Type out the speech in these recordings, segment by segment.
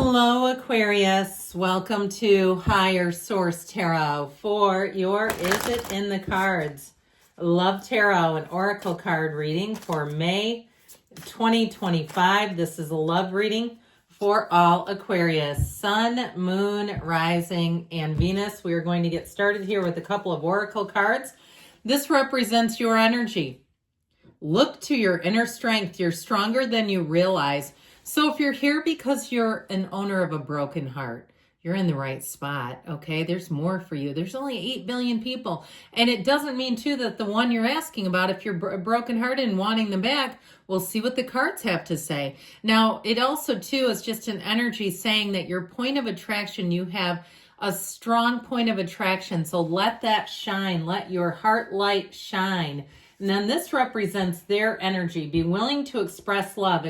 Hello, Aquarius. Welcome to Higher Source Tarot for your Is It in the Cards? Love Tarot, an oracle card reading for May 2025. This is a love reading for all Aquarius. Sun, Moon, Rising, and Venus. We are going to get started here with a couple of oracle cards. This represents your energy. Look to your inner strength. You're stronger than you realize. So if you're here because you're an owner of a broken heart, you're in the right spot, okay? There's more for you. There's only 8 billion people. And it doesn't mean, too, that the one you're asking about, if you're brokenhearted and wanting them back, we'll see what the cards have to say. Now, it also, too, is just an energy saying that your point of attraction, you have a strong point of attraction. So let that shine. Let your heart light shine. And then this represents their energy. Be willing to express love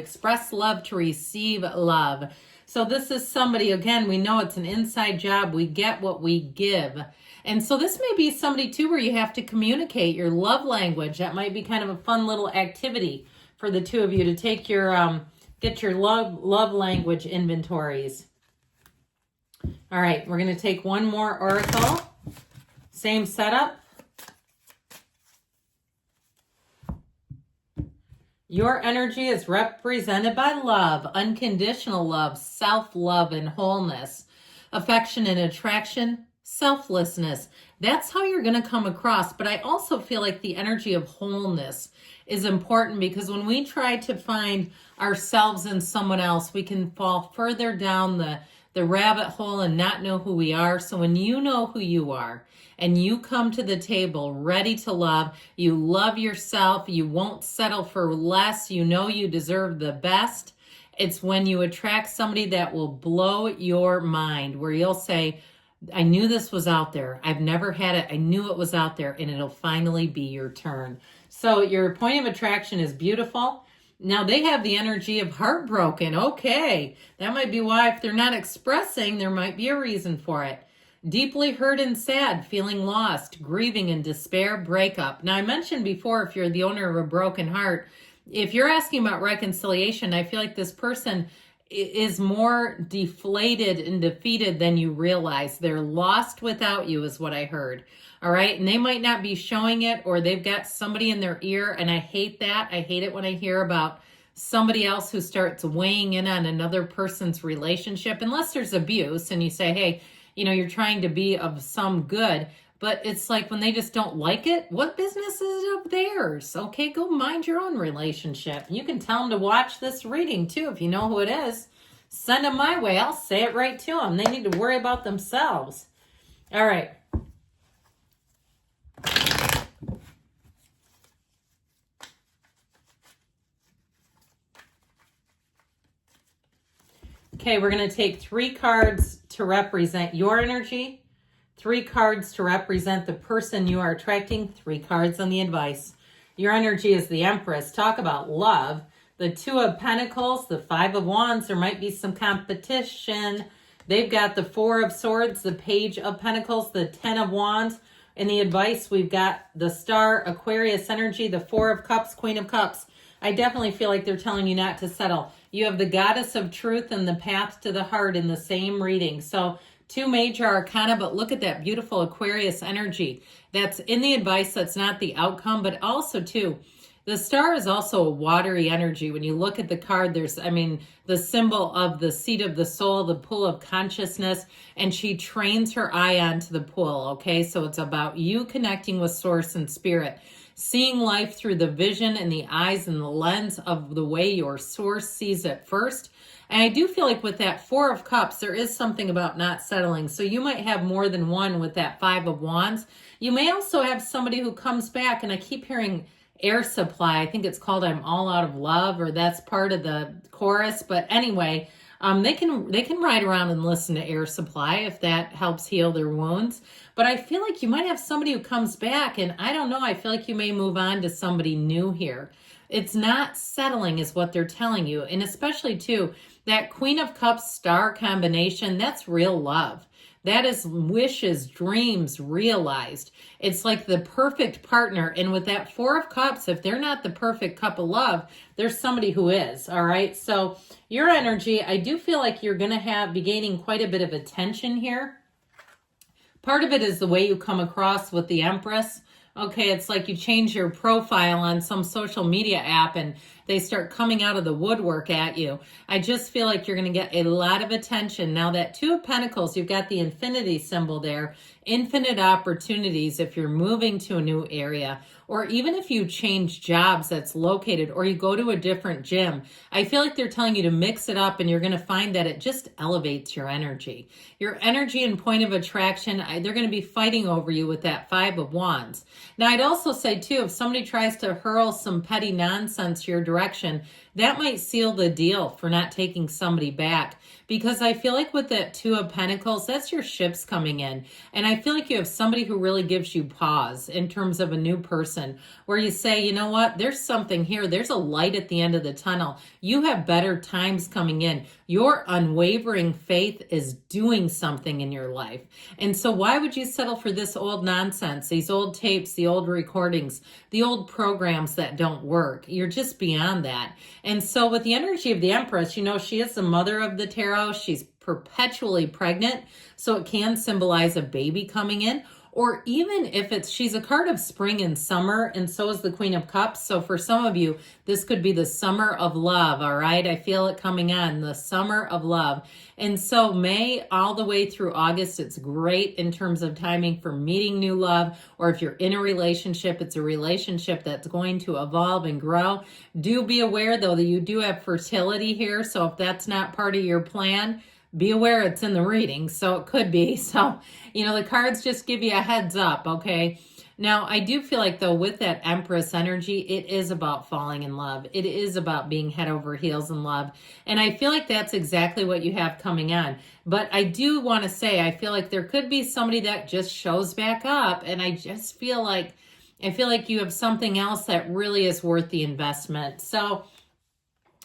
to receive love. So this is somebody, again, we know it's an inside job. We get what we give. And so this may be somebody too where you have to communicate your love language. That might be kind of a fun little activity for the two of you to take your, get your love language inventories. All right, we're going to take one more oracle. Same setup. Your energy is represented by love, unconditional love, self-love and wholeness, affection and attraction, selflessness. That's how you're going to come across. But I also feel like the energy of wholeness is important because when we try to find ourselves in someone else, we can fall further down the rabbit hole and not know who we are. So when you know who you are and you come to the table ready to love, you love yourself, you won't settle for less, you know you deserve the best. It's when you attract somebody that will blow your mind, where you'll say, I knew this was out there. I've never had it. I knew it was out there, and it'll finally be your turn. So your point of attraction is beautiful. Now, they have the energy of heartbroken. Okay, that might be why if they're not expressing, there might be a reason for it. Deeply hurt and sad, feeling lost, grieving and despair, breakup. Now, I mentioned before, if you're the owner of a broken heart, if you're asking about reconciliation, I feel like this person is more deflated and defeated than you realize. They're lost without you is what I heard. All right. And they might not be showing it, or they've got somebody in their ear. And I hate that. I hate it when I hear about somebody else who starts weighing in on another person's relationship, unless there's abuse and you say, hey, you know, you're trying to be of some good. But it's like when they just don't like it, what business is it of theirs? Okay, go mind your own relationship. You can tell them to watch this reading too if you know who it is. Send them my way. I'll say it right to them. They need to worry about themselves. All right. Okay, we're going to take 3 cards to represent your energy, 3 cards to represent the person you are attracting, 3 cards on the advice. Your energy is the Empress. Talk about love. The 2 of Pentacles, the 5 of Wands. There might be some competition. They've got the 4 of Swords, the Page of Pentacles, the 10 of Wands. In the advice, we've got the Star, Aquarius energy, the 4 of Cups, Queen of Cups. I definitely feel like they're telling you not to settle. You have the Goddess of Truth and the Path to the Heart in the same reading. So 2 major arcana, but look at that beautiful Aquarius energy. That's in the advice. That's not the outcome, but also too, the Star is also a watery energy. When you look at the card, there's, the symbol of the seat of the soul, the pool of consciousness, and she trains her eye onto the pool, okay? So it's about you connecting with source and spirit, seeing life through the vision and the eyes and the lens of the way your source sees it first. And I do feel like with that 4 of Cups, there is something about not settling. So you might have more than one with that 5 of Wands. You may also have somebody who comes back, and I keep hearing Air Supply. I think it's called I'm All Out of Love, or that's part of the chorus. But anyway, they can ride around and listen to Air Supply if that helps heal their wounds. But I feel like you might have somebody who comes back, and I don't know, I feel like you may move on to somebody new here. It's not settling is what they're telling you. And especially too, that Queen of Cups Star combination, that's real love. That is wishes, dreams realized. It's like the perfect partner. And with that Four of Cups, if they're not the perfect cup of love, there's somebody who is. All right. So your energy, I do feel like you're going to be gaining quite a bit of attention here. Part of it is the way you come across with the Empress. Okay, it's like you change your profile on some social media app and they start coming out of the woodwork at you. I just feel like you're going to get a lot of attention. Now that Two of Pentacles, you've got the infinity symbol there, infinite opportunities if you're moving to a new area, or even if you change jobs that's located, or you go to a different gym. I feel like they're telling you to mix it up, and you're going to find that it just elevates your energy. Your energy and point of attraction, they're going to be fighting over you with that Five of Wands. Now, I'd also say, too, if somebody tries to hurl some petty nonsense your direction, that might seal the deal for not taking somebody back. Because I feel like with that Two of Pentacles, that's your ships coming in. And I feel like you have somebody who really gives you pause in terms of a new person, where you say, you know what, there's something here. There's a light at the end of the tunnel. You have better times coming in. Your unwavering faith is doing something in your life. And so why would you settle for this old nonsense, these old tapes, the old recordings, the old programs that don't work? You're just beyond that. And so with the energy of the Empress, you know, she is the mother of the tarot. She's perpetually pregnant, so it can symbolize a baby coming in. Or even if she's a card of spring and summer, and so is the Queen of Cups. So for some of you, this could be the summer of love, all right? I feel it coming on, the summer of love. And so May all the way through August, it's great in terms of timing for meeting new love, or if you're in a relationship, it's a relationship that's going to evolve and grow. Do be aware, though, that you do have fertility here, so if that's not part of your plan, be aware it's in the reading, so it could be. So, you know, the cards just give you a heads up, okay? Now, I do feel like, though, with that Empress energy, it is about falling in love. It is about being head over heels in love. And I feel like that's exactly what you have coming on. But I do want to say, I feel like there could be somebody that just shows back up, and I just feel like, you have something else that really is worth the investment. So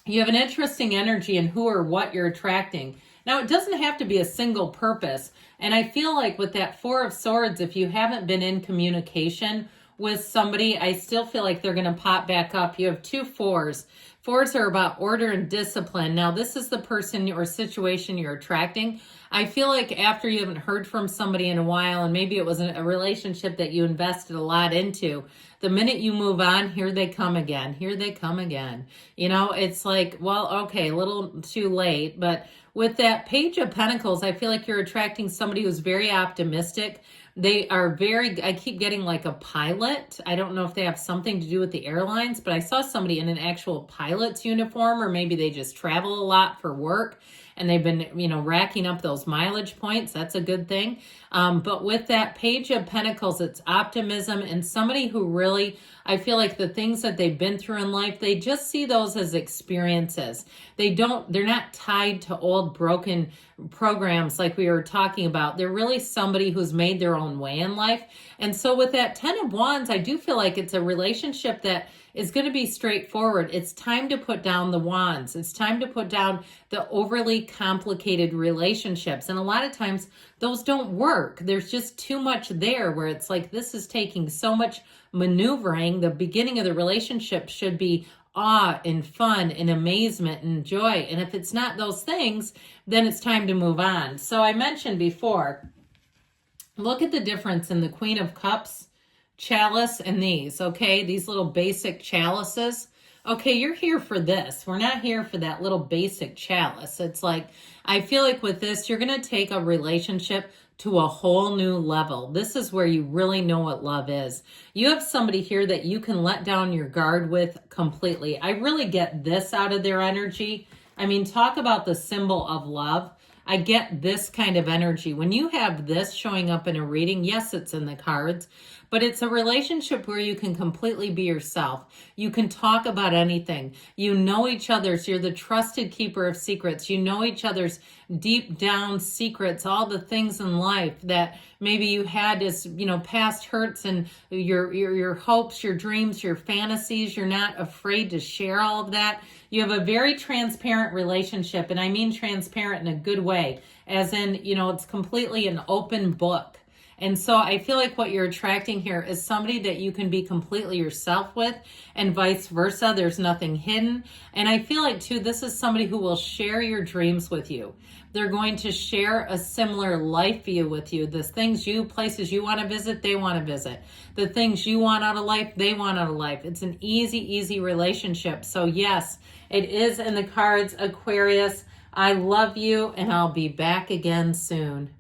you have an interesting energy in who or what you're attracting. Now, it doesn't have to be a single purpose. And I feel like with that Four of Swords, if you haven't been in communication with somebody, I still feel like they're going to pop back up. You have two fours. Fours are about order and discipline. Now, this is the person or situation you're attracting. I feel like after you haven't heard from somebody in a while, and maybe it was a relationship that you invested a lot into, the minute you move on, here they come again. Here they come again. You know, it's like, well, okay, a little too late. But with that Page of Pentacles, I feel like you're attracting somebody who's very optimistic. They are I keep getting like a pilot. I don't know if they have something to do with the airlines, but I saw somebody in an actual pilot's uniform, or maybe they just travel a lot for work and they've been, you know, racking up those mileage points. That's a good thing. But with that Page of Pentacles, it's optimism, and somebody who really, I feel like the things that they've been through in life, they just see those as experiences. They're not tied to old broken programs like we were talking about. They're really somebody who's made their own way in life. And so with that Ten of Wands, I do feel like it's a relationship that is going to be straightforward. It's time to put down the wands. It's time to put down the overly complicated relationships. And a lot of times those don't work. There's just too much there where it's like, this is taking so much maneuvering. The beginning of the relationship should be awe and fun and amazement and joy. And if it's not those things, then it's time to move on. So I mentioned before, look at the difference in the Queen of Cups chalice and these, okay? These little basic chalices. Okay, you're here for this. We're not here for that little basic chalice. It's like, I feel like with this, you're going to take a relationship to a whole new level. This is where you really know what love is. You have somebody here that you can let down your guard with completely. I really get this out of their energy. I mean, talk about the symbol of love. I get this kind of energy. When you have this showing up in a reading, yes, it's in the cards, but it's a relationship where you can completely be yourself. You can talk about anything. You know each other's, you're the trusted keeper of secrets. You know each other's deep down secrets, all the things in life that maybe you had as, past hurts and your hopes, your dreams, your fantasies. You're not afraid to share all of that. You have a very transparent relationship, and I mean transparent in a good way, as in, it's completely an open book. And so I feel like what you're attracting here is somebody that you can be completely yourself with, and vice versa. There's nothing hidden. And I feel like, too, this is somebody who will share your dreams with you. They're going to share a similar life view with you. The places you want to visit, they want to visit. The things you want out of life, they want out of life. It's an easy relationship. So yes, it is in the cards, Aquarius. I love you, and I'll be back again soon.